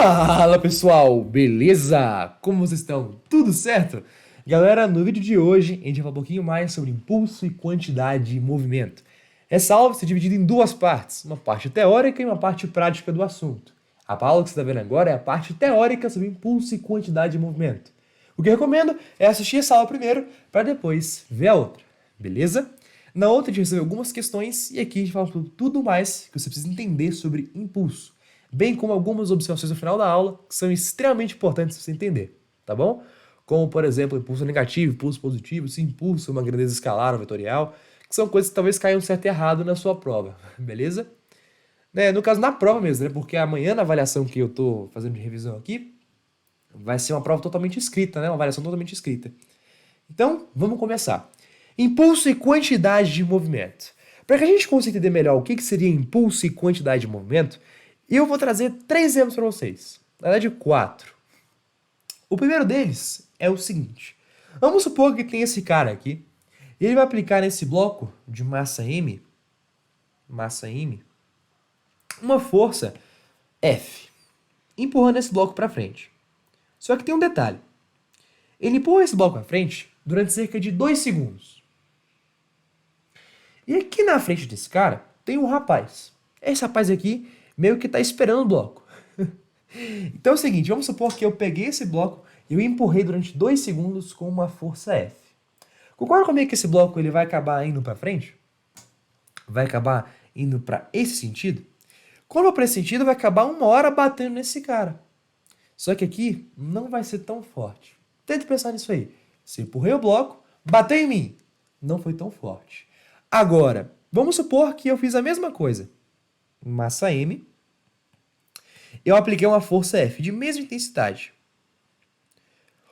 Fala pessoal, beleza? Como vocês estão? Tudo certo? Galera, no vídeo de hoje a gente vai falar um pouquinho mais sobre impulso e quantidade de movimento. Essa aula vai ser dividida em duas partes, uma parte teórica e uma parte prática do assunto. A aula que você está vendo agora é a parte teórica sobre impulso e quantidade de movimento. O que eu recomendo é assistir essa aula primeiro para depois ver a outra, beleza? Na outra a gente recebeu algumas questões e aqui a gente fala sobre tudo mais que você precisa entender sobre impulso, bem como algumas observações no final da aula que são extremamente importantes para você entender, tá bom? Como, por exemplo, impulso negativo, impulso positivo, se impulso é uma grandeza escalar ou vetorial, que são coisas que talvez caiam certo e errado na sua prova, beleza? Né, no caso, na prova mesmo, né? Porque amanhã, na avaliação que eu tô fazendo de revisão aqui, vai ser uma prova totalmente escrita, né? Uma avaliação totalmente escrita. Então, vamos começar. Impulso e quantidade de movimento. Para que a gente consiga entender melhor o que seria impulso e quantidade de movimento, eu vou trazer 3 exemplos para vocês. Na verdade, 4. O primeiro deles é o seguinte. Vamos supor que tem esse cara aqui, e ele vai aplicar nesse bloco de massa M, uma força F, empurrando esse bloco para frente. Só que tem um detalhe. Ele empurra esse bloco para frente durante cerca de 2 segundos. E aqui na frente desse cara tem um rapaz. Esse rapaz aqui meio que está esperando o bloco. Então é o seguinte, vamos supor que eu peguei esse bloco e eu empurrei durante 2 segundos com uma força F. Concorda comigo que esse bloco ele vai acabar indo para frente? Vai acabar indo para esse sentido? Quando para esse sentido, vai acabar uma hora batendo nesse cara. Só que aqui não vai ser tão forte. Tente pensar nisso aí. Se eu empurrei o bloco, bateu em mim. Não foi tão forte. Agora, vamos supor que eu fiz a mesma coisa. Massa M. Eu apliquei uma força F de mesma intensidade.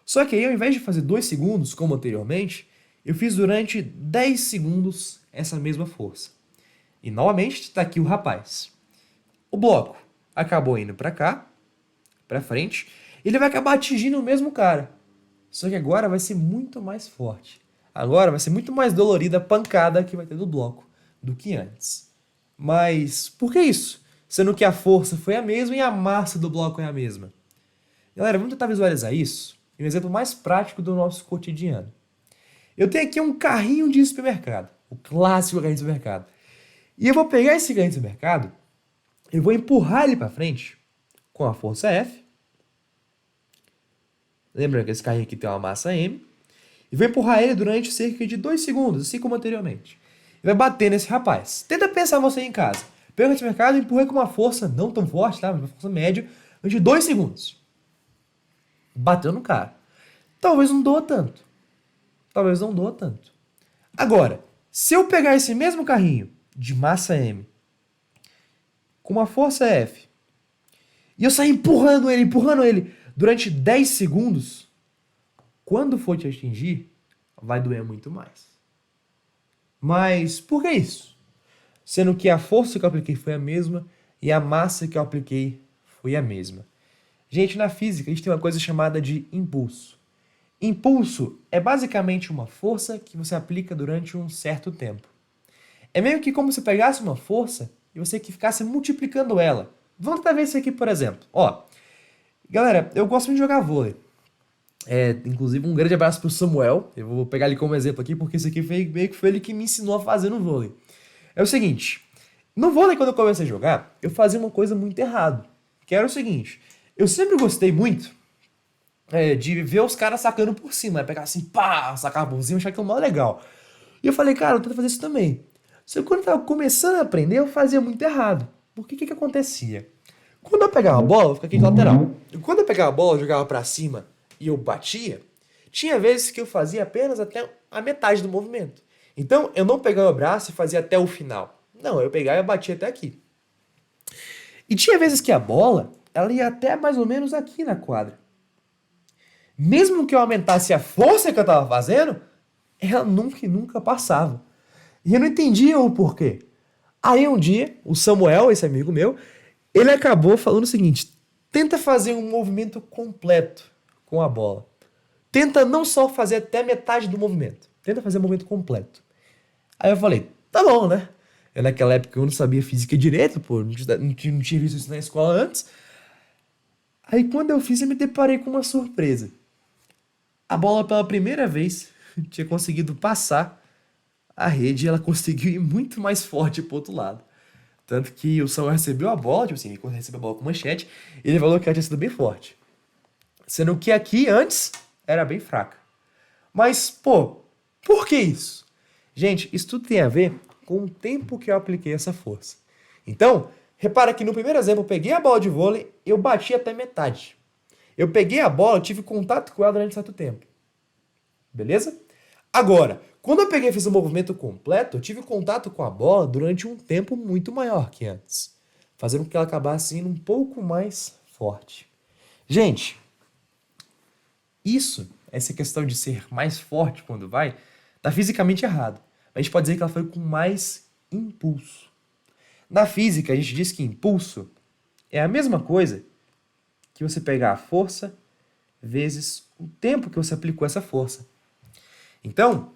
Só que aí, ao invés de fazer 2 segundos, como anteriormente, eu fiz durante 10 segundos essa mesma força. E novamente está aqui o rapaz. O bloco acabou indo para cá, para frente, e ele vai acabar atingindo o mesmo cara. Só que agora vai ser muito mais forte. Agora vai ser muito mais dolorida a pancada que vai ter do bloco do que antes. Mas por que isso? Sendo que a força foi a mesma e a massa do bloco é a mesma. Galera, vamos tentar visualizar isso em um exemplo mais prático do nosso cotidiano. Eu tenho aqui um carrinho de supermercado, o clássico carrinho de supermercado. E eu vou pegar esse carrinho de supermercado, eu vou empurrar ele para frente com a força F. Lembrando que esse carrinho aqui tem uma massa M. E vou empurrar ele durante cerca de 2 segundos, assim como anteriormente. E vai bater nesse rapaz. Tenta pensar você em casa. Pega esse mercado e empurra com uma força não tão forte, tá? Uma força média, durante 2 segundos. Bateu no cara. Talvez não doa tanto. Talvez não doa tanto. Agora, se eu pegar esse mesmo carrinho de massa M com uma força F e eu sair empurrando ele durante 10 segundos, quando for te atingir, vai doer muito mais. Mas por que isso? Sendo que a força que eu apliquei foi a mesma e a massa que eu apliquei foi a mesma. Gente, na física a gente tem uma coisa chamada de impulso. Impulso é basicamente uma força que você aplica durante um certo tempo. É meio que como se pegasse uma força e você que ficasse multiplicando ela. Vamos tentar ver isso aqui, por exemplo. Ó, galera, eu gosto muito de jogar vôlei. Inclusive, um grande abraço pro Samuel. Eu vou pegar ele como exemplo aqui, porque isso aqui meio que foi ele que me ensinou a fazer no vôlei. É o seguinte, no vôlei, quando eu comecei a jogar, eu fazia uma coisa muito errada. Que era o seguinte, eu sempre gostei muito de ver os caras sacando por cima. Pegar assim, pá, sacar por cima, achar aquilo mó legal. E eu falei, cara, eu tento fazer isso também. Só que quando eu tava começando a aprender, eu fazia muito errado. Porque o que acontecia? Quando eu pegava a bola, eu ficava aqui de lateral. E quando eu pegava a bola, eu jogava pra cima e eu batia, tinha vezes que eu fazia apenas até a metade do movimento. Então, eu não pegava o braço e fazia até o final. Não, eu pegava e batia até aqui. E tinha vezes que a bola, ela ia até mais ou menos aqui na quadra. Mesmo que eu aumentasse a força que eu estava fazendo, ela nunca passava. E eu não entendia o porquê. Aí um dia, o Samuel, esse amigo meu, ele acabou falando o seguinte, tenta fazer um movimento completo com a bola. Tenta não só fazer até metade do movimento. Tenta fazer o movimento completo. Aí eu falei, tá bom, né? Naquela época eu não sabia física direito, pô, não tinha visto isso na escola antes. Aí quando eu fiz, eu me deparei com uma surpresa. A bola pela primeira vez tinha conseguido passar a rede e ela conseguiu ir muito mais forte pro outro lado. Tanto que o Samuel recebeu a bola, tipo assim, quando recebeu a bola com manchete, ele falou que ela tinha sido bem forte. Sendo que aqui, antes, era bem fraca. Mas, pô, por que isso? Gente, isso tudo tem a ver com o tempo que eu apliquei essa força. Então, repara que no primeiro exemplo eu peguei a bola de vôlei, eu bati até metade. Eu peguei a bola, eu tive contato com ela durante certo tempo. Beleza? Agora, quando eu peguei e fiz o movimento completo, eu tive contato com a bola durante um tempo muito maior que antes, fazendo com que ela acabasse indo um pouco mais forte. Gente, essa questão de ser mais forte quando vai, tá fisicamente errado. A gente pode dizer que ela foi com mais impulso. Na física, a gente diz que impulso é a mesma coisa que você pegar a força vezes o tempo que você aplicou essa força. Então,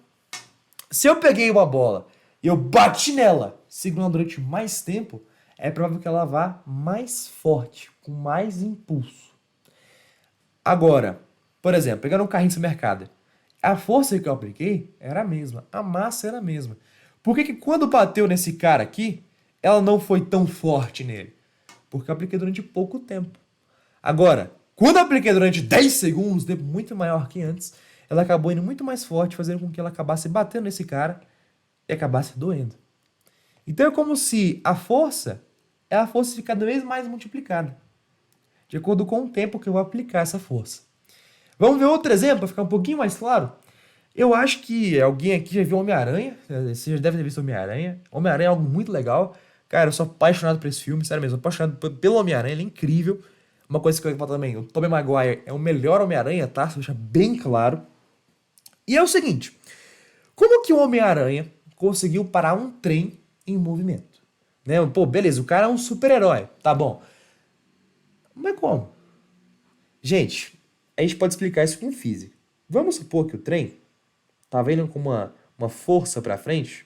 se eu peguei uma bola e eu bati nela, segurando durante mais tempo, é provável que ela vá mais forte, com mais impulso. Agora, por exemplo, pegando um carrinho de supermercado, a força que eu apliquei era a mesma, a massa era a mesma. Por que que quando bateu nesse cara aqui, ela não foi tão forte nele? Porque eu apliquei durante pouco tempo. Agora, quando eu apliquei durante 10 segundos, tempo muito maior que antes, ela acabou indo muito mais forte, fazendo com que ela acabasse batendo nesse cara e acabasse doendo. Então é como se ela fosse ficar cada vez mais multiplicada, de acordo com o tempo que eu vou aplicar essa força. Vamos ver outro exemplo para ficar um pouquinho mais claro? Eu acho que alguém aqui já viu Homem-Aranha. Você já deve ter visto Homem-Aranha. Homem-Aranha é algo muito legal. Cara, eu sou apaixonado por esse filme, sério mesmo. Apaixonado pelo Homem-Aranha, ele é incrível. Uma coisa que eu ia falar também, o Tobey Maguire é o melhor Homem-Aranha, tá? Isso deixa bem claro. E é o seguinte, como que o Homem-Aranha conseguiu parar um trem em movimento? Né? Pô, beleza, o cara é um super-herói, tá bom. Mas como? Gente, a gente pode explicar isso com física. Vamos supor que o trem estava indo com uma força para frente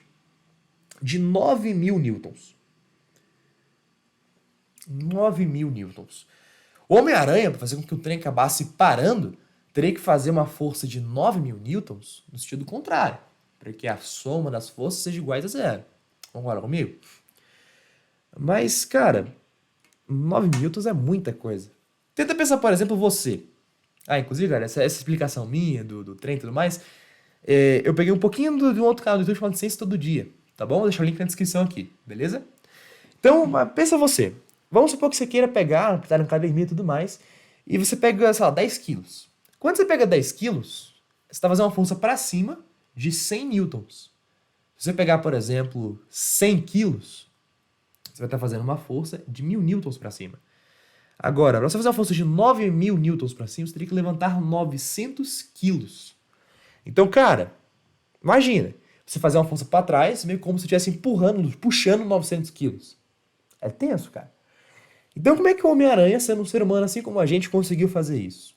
de 9.000 newtons. 9.000 newtons. O Homem-Aranha, para fazer com que o trem acabasse parando, teria que fazer uma força de 9.000 newtons no sentido contrário, para que a soma das forças seja igual a zero. Concorda comigo? Mas, cara, 9 newtons é muita coisa. Tenta pensar, por exemplo, você. Ah, inclusive, cara, essa explicação minha do trem e tudo mais, eu peguei um pouquinho de um outro canal do YouTube chamado Ciência Todo Dia, tá bom? Vou deixar o link na descrição aqui, beleza? Então, pensa você. Vamos supor que você queira pegar, estar na academia e tudo mais, e você pega, sei lá, 10 quilos. Quando você pega 10 quilos, você está fazendo uma força para cima de 100 newtons. Se você pegar, por exemplo, 100 quilos, você vai estar fazendo uma força de 1.000 newtons para cima. Agora, para você fazer uma força de 9.000 newtons para cima, você teria que levantar 900 quilos. Então, cara, imagina, você fazer uma força para trás, meio como se estivesse empurrando, puxando 900 quilos. É tenso, cara. Então, como é que o Homem-Aranha, sendo um ser humano assim como a gente, conseguiu fazer isso?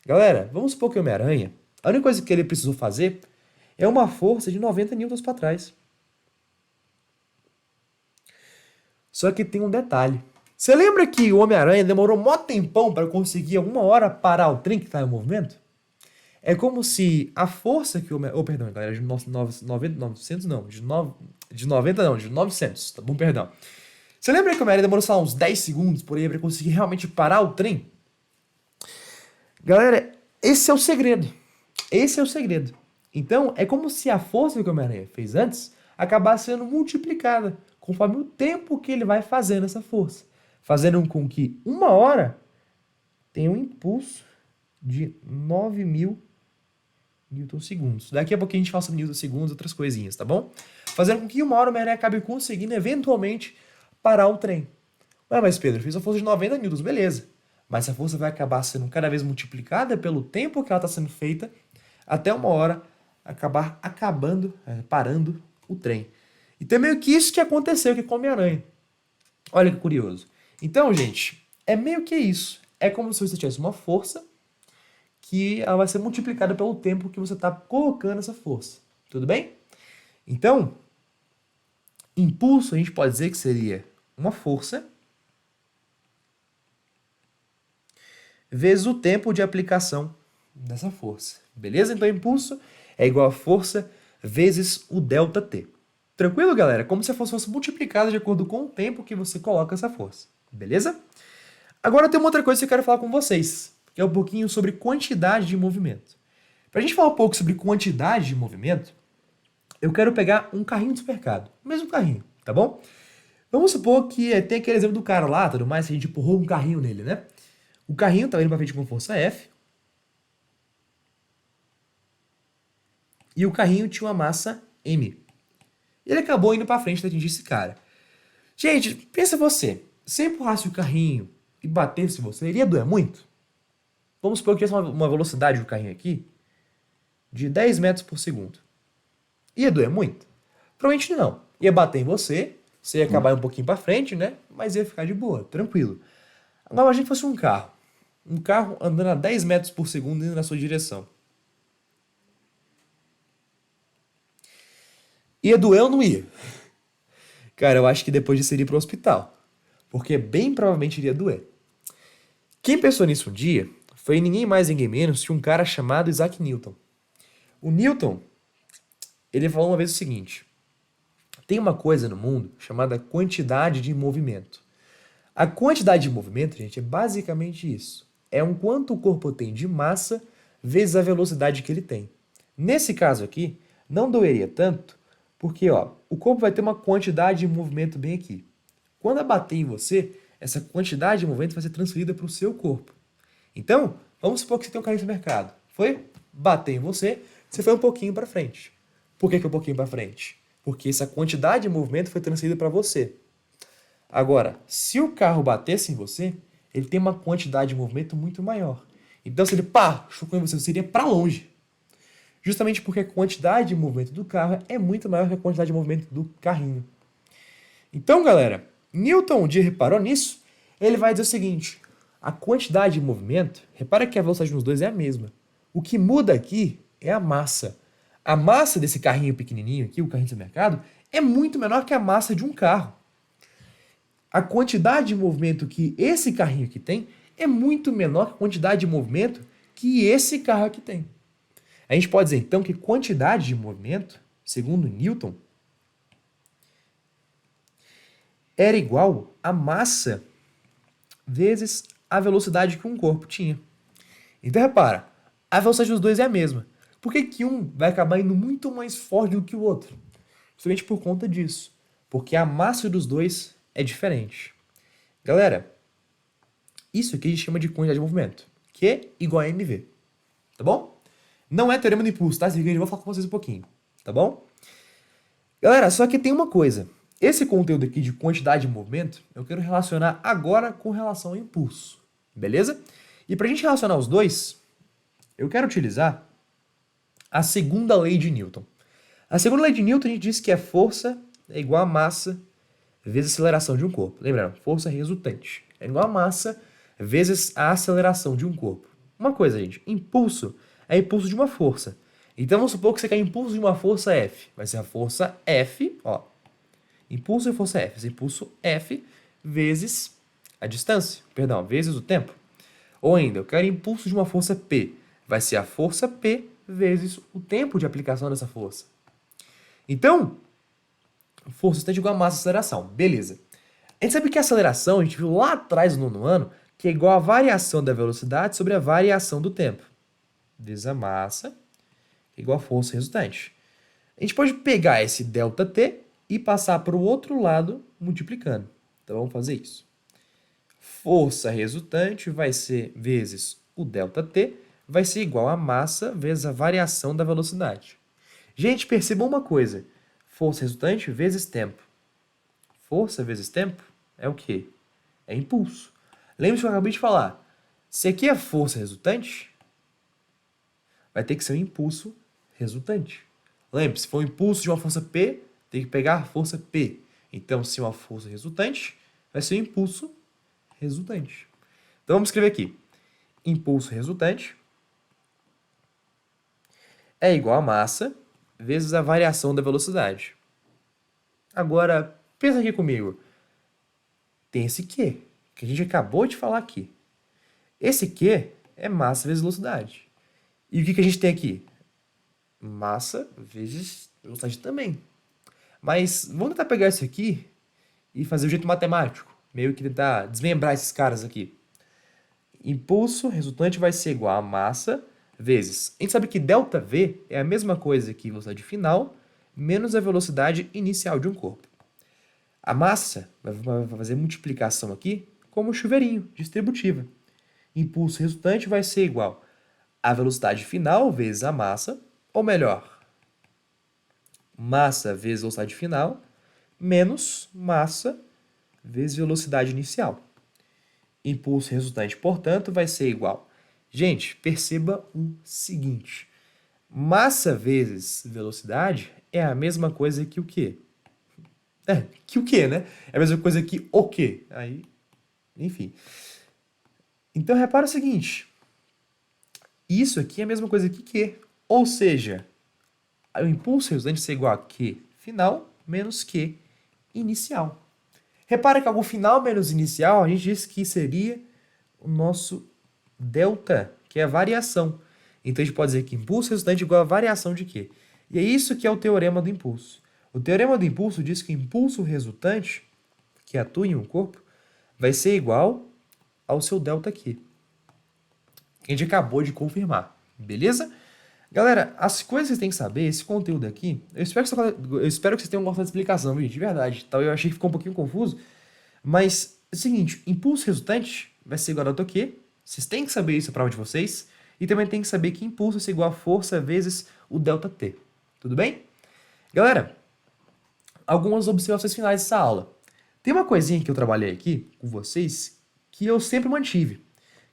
Galera, vamos supor que o Homem-Aranha, a única coisa que ele precisou fazer é uma força de 90 newtons para trás. Só que tem um detalhe. Você lembra que o Homem-Aranha demorou mó tempão para conseguir alguma hora parar o trem que está em movimento? É como se a força que o Homem... Oh, perdão, galera, de 900 não, de 90 não, de 900, tá bom, perdão. Você lembra que o Homem-Aranha demorou, sei lá, uns 10 segundos por aí para conseguir realmente parar o trem? Galera, esse é o segredo. Esse é o segredo. Então, é como se a força que o Homem-Aranha fez antes acabasse sendo multiplicada conforme o tempo que ele vai fazendo essa força. Fazendo com que uma hora tenha um impulso de 9.000 newton segundos. Daqui a pouquinho a gente fala sobre newton segundos e outras coisinhas, tá bom? Fazendo com que uma hora o Homem-Aranha acabe conseguindo, eventualmente, parar o trem. Ué, mas Pedro, fez uma força de 90 newtons, beleza. Mas essa força vai acabar sendo cada vez multiplicada pelo tempo que ela está sendo feita, até uma hora parando o trem. Então é meio que isso que aconteceu aqui com o Homem-Aranha. Olha que curioso. Então, gente, é meio que isso. É como se você tivesse uma força que ela vai ser multiplicada pelo tempo que você está colocando essa força. Tudo bem? Então, impulso a gente pode dizer que seria uma força vezes o tempo de aplicação dessa força. Beleza? Então, impulso é igual a força vezes o ΔT. Tranquilo, galera? Como se a força fosse multiplicada de acordo com o tempo que você coloca essa força. Beleza? Agora tem uma outra coisa que eu quero falar com vocês, que é um pouquinho sobre quantidade de movimento. Para a gente falar um pouco sobre quantidade de movimento, eu quero pegar um carrinho de supermercado. O mesmo carrinho, tá bom? Vamos supor que tem aquele exemplo do cara lá, tudo mais, que a gente empurrou um carrinho nele, né? O carrinho estava indo para frente com força F, e o carrinho tinha uma massa M. Ele acabou indo para frente para atingir esse cara. Gente, pensa você, se eu empurrasse o carrinho e batesse você, iria doer muito? Vamos supor que tivesse uma velocidade do carrinho aqui de 10 metros por segundo. Ia doer muito? Provavelmente não. Ia bater em você, você ia acabar um pouquinho para frente, né? Mas ia ficar de boa, tranquilo. Agora imagine que fosse um carro. Um carro andando a 10 metros por segundo indo na sua direção. Ia doer ou não ia? Cara, eu acho que depois disso iria pro hospital. Porque bem provavelmente iria doer. Quem pensou nisso um dia foi ninguém mais, ninguém menos que um cara chamado Isaac Newton. O Newton, ele falou uma vez o seguinte: tem uma coisa no mundo chamada quantidade de movimento. A quantidade de movimento, gente, é basicamente isso. É um quanto o corpo tem de massa vezes a velocidade que ele tem. Nesse caso aqui, não doeria tanto, porque ó, o corpo vai ter uma quantidade de movimento bem aqui. Quando bater em você, essa quantidade de movimento vai ser transferida para o seu corpo. Então, vamos supor que você tem um carrinho no mercado. Foi bater em você, você foi um pouquinho para frente. Por que um pouquinho para frente? Porque essa quantidade de movimento foi transferida para você. Agora, se o carro batesse em você, ele tem uma quantidade de movimento muito maior. Então, se ele chocou em você, você iria para longe. Justamente porque a quantidade de movimento do carro é muito maior que a quantidade de movimento do carrinho. Então, galera, Newton, um dia reparou nisso, ele vai dizer o seguinte: a quantidade de movimento, repara que a velocidade dos dois é a mesma. O que muda aqui é a massa. A massa desse carrinho pequenininho aqui, o carrinho do supermercado, é muito menor que a massa de um carro. A quantidade de movimento que esse carrinho aqui tem é muito menor que a quantidade de movimento que esse carro aqui tem. A gente pode dizer, então, que quantidade de movimento, segundo Newton, era igual a massa vezes a velocidade que um corpo tinha. Então, repara, a velocidade dos dois é a mesma. Por que que um vai acabar indo muito mais forte do que o outro? Justamente por conta disso. Porque a massa dos dois é diferente. Galera, isso aqui a gente chama de quantidade de movimento, que é igual a mv. Tá bom? Não é teorema do impulso, tá? Esse vídeo eu vou falar com vocês um pouquinho. Tá bom? Galera, só que tem uma coisa. Esse conteúdo aqui de quantidade de movimento, eu quero relacionar agora com relação ao impulso. Beleza? E para a gente relacionar os dois, eu quero utilizar a segunda lei de Newton. A segunda lei de Newton a gente diz que a força é igual a massa vezes a aceleração de um corpo. Lembrando, força resultante é igual a massa vezes a aceleração de um corpo. Uma coisa, gente, impulso é impulso de uma força. Então vamos supor que você quer impulso de uma força F. Vai ser a força F, ó. Impulso e força F. Esse impulso F vezes a distância, perdão, vezes o tempo. Ou ainda, eu quero impulso de uma força P. Vai ser a força P vezes o tempo de aplicação dessa força. Então, força está igual a massa e aceleração. Beleza. A gente sabe que a aceleração, a gente viu lá atrás no nono ano, que é igual a variação da velocidade sobre a variação do tempo. Vezes a massa, igual a força resultante. A gente pode pegar esse ΔT e passar para o outro lado multiplicando. Então vamos fazer isso. Força resultante vai ser vezes o ΔT, vai ser igual a massa vezes a variação da velocidade. Gente, percebam uma coisa. Força resultante vezes tempo. Força vezes tempo é o quê? É impulso. Lembre-se que eu acabei de falar. Se aqui é força resultante, vai ter que ser um impulso resultante. Lembre-se, se for um impulso de uma força P, tem que pegar a força P. Então, se é uma força resultante, vai ser um impulso resultante. Então, vamos escrever aqui. Impulso resultante é igual a massa vezes a variação da velocidade. Agora, pensa aqui comigo. Tem esse quê? Que a gente acabou de falar aqui. Esse Q é massa vezes velocidade. E o que a gente tem aqui? Massa vezes velocidade também. Mas vamos tentar pegar isso aqui e fazer o jeito matemático. Meio que tentar desmembrar esses caras aqui. Impulso resultante vai ser igual a massa vezes. A gente sabe que ΔV é a mesma coisa que velocidade final menos a velocidade inicial de um corpo. A massa vai fazer multiplicação aqui como chuveirinho, distributiva. Impulso resultante vai ser igual a velocidade final vezes a massa, ou melhor, massa vezes velocidade final, menos massa vezes velocidade inicial. Impulso resultante, portanto, vai ser igual. Gente, perceba o seguinte. Massa vezes velocidade é a mesma coisa que o quê? Que o quê, né? É a mesma coisa que o quê? Aí, enfim. Então, repara o seguinte. Isso aqui é a mesma coisa que Q. Ou seja, o impulso resultante ser igual a Q final menos Q inicial. Repara que algo final menos inicial, a gente disse que seria o nosso delta, que é a variação. Então a gente pode dizer que impulso resultante é igual a variação de Q. E é isso que é o teorema do impulso. O teorema do impulso diz que o impulso resultante, que atua em um corpo, vai ser igual ao seu delta Q. Que a gente acabou de confirmar. Beleza? Galera, as coisas que vocês têm que saber, esse conteúdo aqui, eu espero que vocês tenham gostado da explicação, gente, de verdade. Tá? Eu achei que ficou um pouquinho confuso, mas é o seguinte, impulso resultante vai ser igual a delta Q, vocês têm que saber isso para prova de vocês, e também tem que saber que impulso é igual a força vezes o delta T. Tudo bem? Galera, algumas observações finais dessa aula. Tem uma coisinha que eu trabalhei aqui com vocês que eu sempre mantive,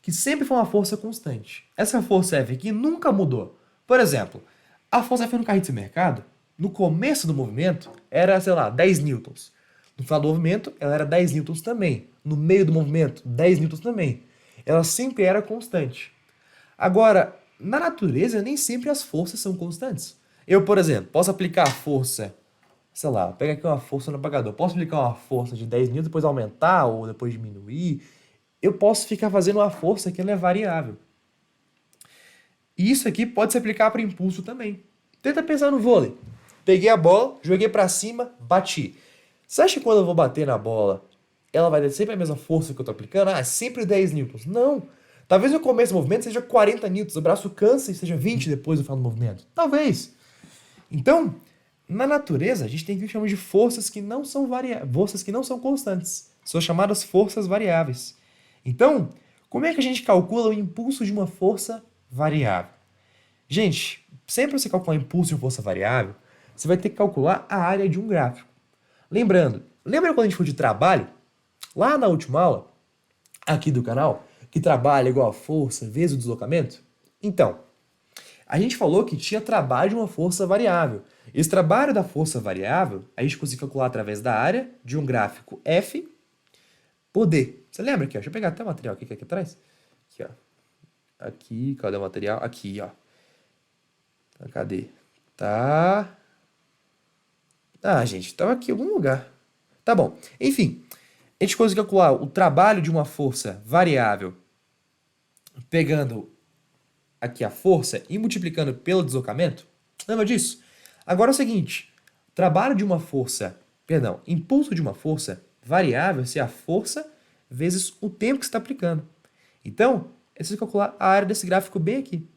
que sempre foi uma força constante. Essa força F aqui nunca mudou. Por exemplo, a força F no carrinho de supermercado, no começo do movimento, era, sei lá, 10 newtons. No final do movimento, ela era 10 newtons também. No meio do movimento, 10 newtons também. Ela sempre era constante. Agora, na natureza, nem sempre as forças são constantes. Eu, por exemplo, posso aplicar a força, sei lá, pega aqui uma força no apagador. Posso aplicar uma força de 10 newtons, depois aumentar ou depois diminuir. Eu posso ficar fazendo uma força que ela é variável. E isso aqui pode se aplicar para impulso também. Tenta pensar no vôlei. Peguei a bola, joguei para cima, bati. Você acha que quando eu vou bater na bola, ela vai ter sempre a mesma força que eu tô aplicando? Ah, sempre 10 newtons. Não. Talvez no começo do movimento seja 40 newtons, o braço cansa e seja 20 depois do final do movimento. Talvez. Então, na natureza, a gente tem o que chamamos de forças que não são forças que não são constantes. São chamadas forças variáveis. Então, como é que a gente calcula o impulso de uma força variável? Gente, sempre você calcular o impulso de uma força variável, você vai ter que calcular a área de um gráfico. Lembra quando a gente falou de trabalho? Lá na última aula, aqui do canal, que trabalho é igual a força vezes o deslocamento? Então, a gente falou que tinha trabalho de uma força variável. Esse trabalho da força variável, a gente consegue calcular através da área de um gráfico F por D. Você lembra aqui, ó? Deixa eu pegar até o material aqui atrás. Aqui, ó. Aqui, cadê o material? Aqui, ó. Cadê? Tá. Ah, gente, estava aqui em algum lugar. Tá bom. Enfim, a gente consegue calcular o trabalho de uma força variável pegando aqui a força e multiplicando pelo deslocamento. Lembra disso? Agora é o seguinte, impulso de uma força variável é a força vezes o tempo que você está aplicando. Então, é preciso calcular a área desse gráfico bem aqui.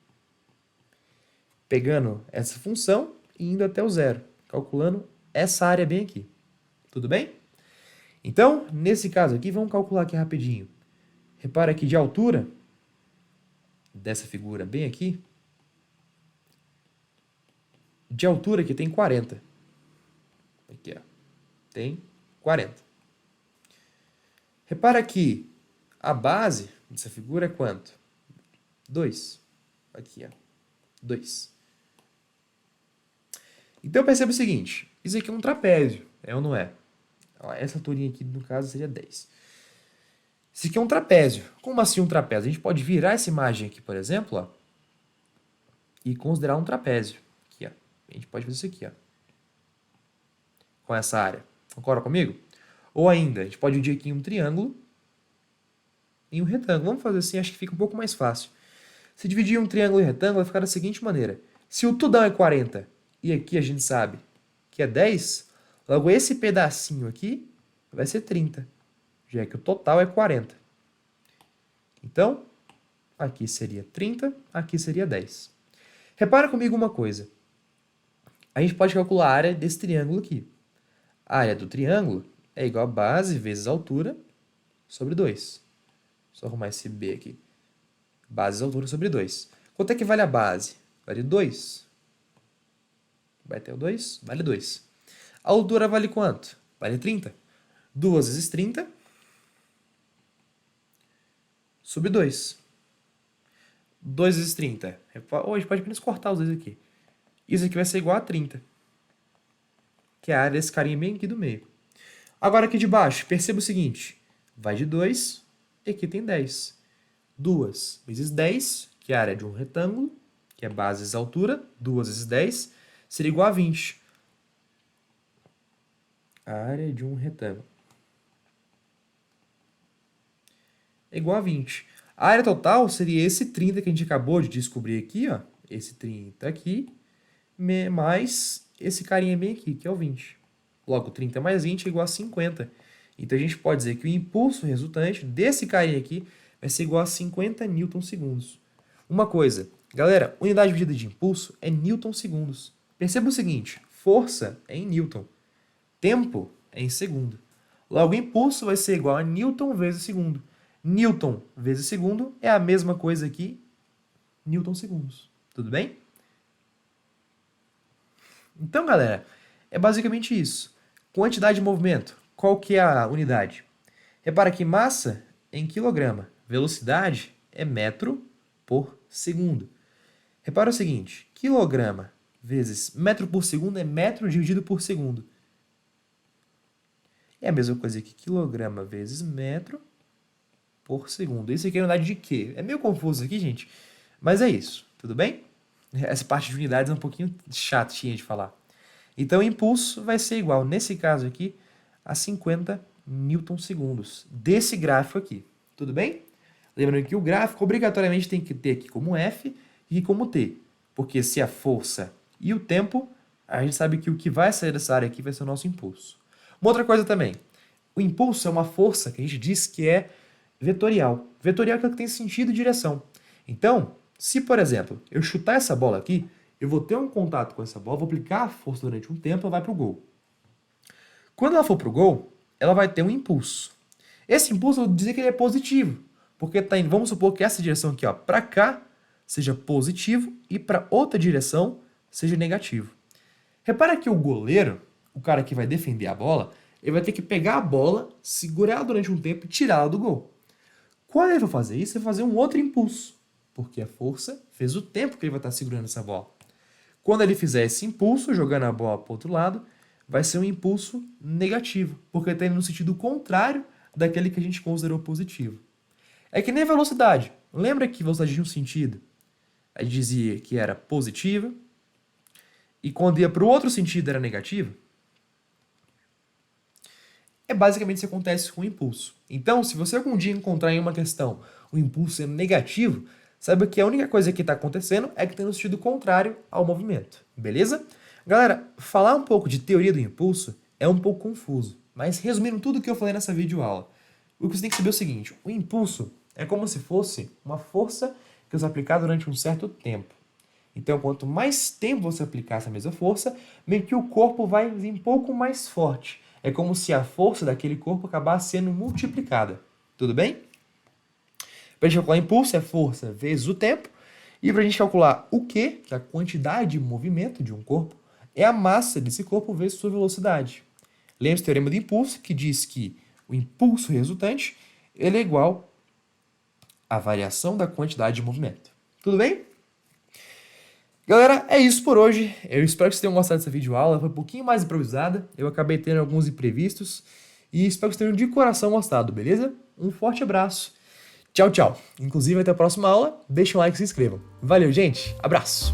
Pegando essa função e indo até o zero, calculando essa área bem aqui. Tudo bem? Então, nesse caso aqui, vamos calcular aqui rapidinho. Repara que de altura dessa figura bem aqui, de altura aqui tem 40. Aqui, ó. Tem 40. Repara que a base dessa figura é quanto? 2. Aqui, ó. 2. Então perceba o seguinte, isso aqui é um trapézio, é ou não é? Essa alturinha aqui, no caso, seria 10. Isso aqui é um trapézio. Como assim um trapézio? A gente pode virar essa imagem aqui, por exemplo, ó, e considerar um trapézio. Aqui, ó. A gente pode fazer isso aqui, ó, com essa área. Concorda comigo? Ou ainda, a gente pode dividir aqui em um triângulo em um retângulo. Vamos fazer assim, acho que fica um pouco mais fácil. Se dividir um triângulo em retângulo, vai ficar da seguinte maneira. Se o tudão é 40 e aqui a gente sabe que é 10, logo esse pedacinho aqui vai ser 30, já que o total é 40. Então, aqui seria 30, aqui seria 10. Repara comigo uma coisa. A gente pode calcular a área desse triângulo aqui. A área do triângulo é igual a base vezes a altura sobre 2. Só arrumar esse B aqui. Base vezes altura sobre 2. Quanto é que vale a base? Vale 2. Vai ter o 2? Vale 2. A altura vale quanto? Vale 30. 2 vezes 30 sobre 2. 2 vezes 30. Hoje pode apenas cortar os dois aqui. Isso aqui vai ser igual a 30. Que é a área desse carinha bem aqui do meio. Agora aqui de baixo, perceba o seguinte. Vai de 2 e aqui tem 10. 2 vezes 10, que é a área de um retângulo, que é base vezes altura. 2 vezes 10 seria igual a 20. A área de um retângulo é igual a 20. A área total seria esse 30 que a gente acabou de descobrir aqui, ó. Esse 30 aqui, mais esse carinha bem aqui, que é o 20. Logo, 30 mais 20 é igual a 50. Então, a gente pode dizer que o impulso resultante desse carinha aqui vai ser igual a 50 newton-segundos. Uma coisa, galera, unidade de medida de impulso é newton-segundos. Perceba o seguinte, força é em newton, tempo é em segundo. Logo, o impulso vai ser igual a newton vezes segundo. Newton vezes segundo é a mesma coisa aqui, newton-segundos. Tudo bem? Então, galera, é basicamente isso. Quantidade de movimento, qual que é a unidade? Repara que massa é em quilograma, velocidade é metro por segundo. Repara o seguinte, quilograma vezes metro por segundo é metro dividido por segundo. É a mesma coisa que quilograma vezes metro por segundo. Isso aqui é unidade de quê? É meio confuso aqui, gente, mas é isso, tudo bem? Essa parte de unidades é um pouquinho chatinha de falar. Então, o impulso vai ser igual, nesse caso aqui, a 50 newton-segundos desse gráfico aqui, tudo bem? Lembrando que o gráfico obrigatoriamente tem que ter aqui como F e como T, porque se a força e o tempo, a gente sabe que o que vai sair dessa área aqui vai ser o nosso impulso. Uma outra coisa também, o impulso é uma força que a gente diz que é vetorial. Vetorial é aquilo que tem sentido e direção. Então, se, por exemplo, eu chutar essa bola aqui, eu vou ter um contato com essa bola, vou aplicar a força durante um tempo, ela vai para o gol. Quando ela for para o gol, ela vai ter um impulso. Esse impulso, eu vou dizer que ele é positivo, porque está indo, vamos supor que essa direção aqui, para cá, seja positivo e para outra direção seja negativo. Repara que o goleiro, o cara que vai defender a bola, ele vai ter que pegar a bola, segurar ela durante um tempo e tirá-la do gol. Quando ele for fazer isso, ele vai fazer um outro impulso, porque a força fez o tempo que ele vai estar segurando essa bola. Quando ele fizer esse impulso, jogando a bola para o outro lado, vai ser um impulso negativo, porque está indo no sentido contrário daquele que a gente considerou positivo. É que nem a velocidade. Lembra que velocidade tinha um sentido? A gente dizia que era positiva, e quando ia para o outro sentido era negativa? É basicamente isso que acontece com o impulso. Então, se você algum dia encontrar em uma questão o impulso sendo negativo, saiba que a única coisa que está acontecendo é que tem no sentido contrário ao movimento, beleza? Galera, falar um pouco de teoria do impulso é um pouco confuso, mas resumindo tudo o que eu falei nessa videoaula, o que você tem que saber é o seguinte, o impulso é como se fosse uma força que você aplicar durante um certo tempo. Então, quanto mais tempo você aplicar essa mesma força, meio que o corpo vai vir um pouco mais forte. É como se a força daquele corpo acabasse sendo multiplicada. Tudo bem? Para a gente calcular impulso é força vezes o tempo. E para a gente calcular o Q, que é a quantidade de movimento de um corpo, é a massa desse corpo vezes sua velocidade. Lembre-se do teorema do impulso, que diz que o impulso resultante ele é igual à variação da quantidade de movimento. Tudo bem? Galera, é isso por hoje. Eu espero que vocês tenham gostado dessa videoaula. Foi um pouquinho mais improvisada. Eu acabei tendo alguns imprevistos. E espero que vocês tenham de coração gostado, beleza? Um forte abraço. Tchau, tchau. Inclusive, até a próxima aula. Deixem um like e se inscrevam. Valeu, gente. Abraço.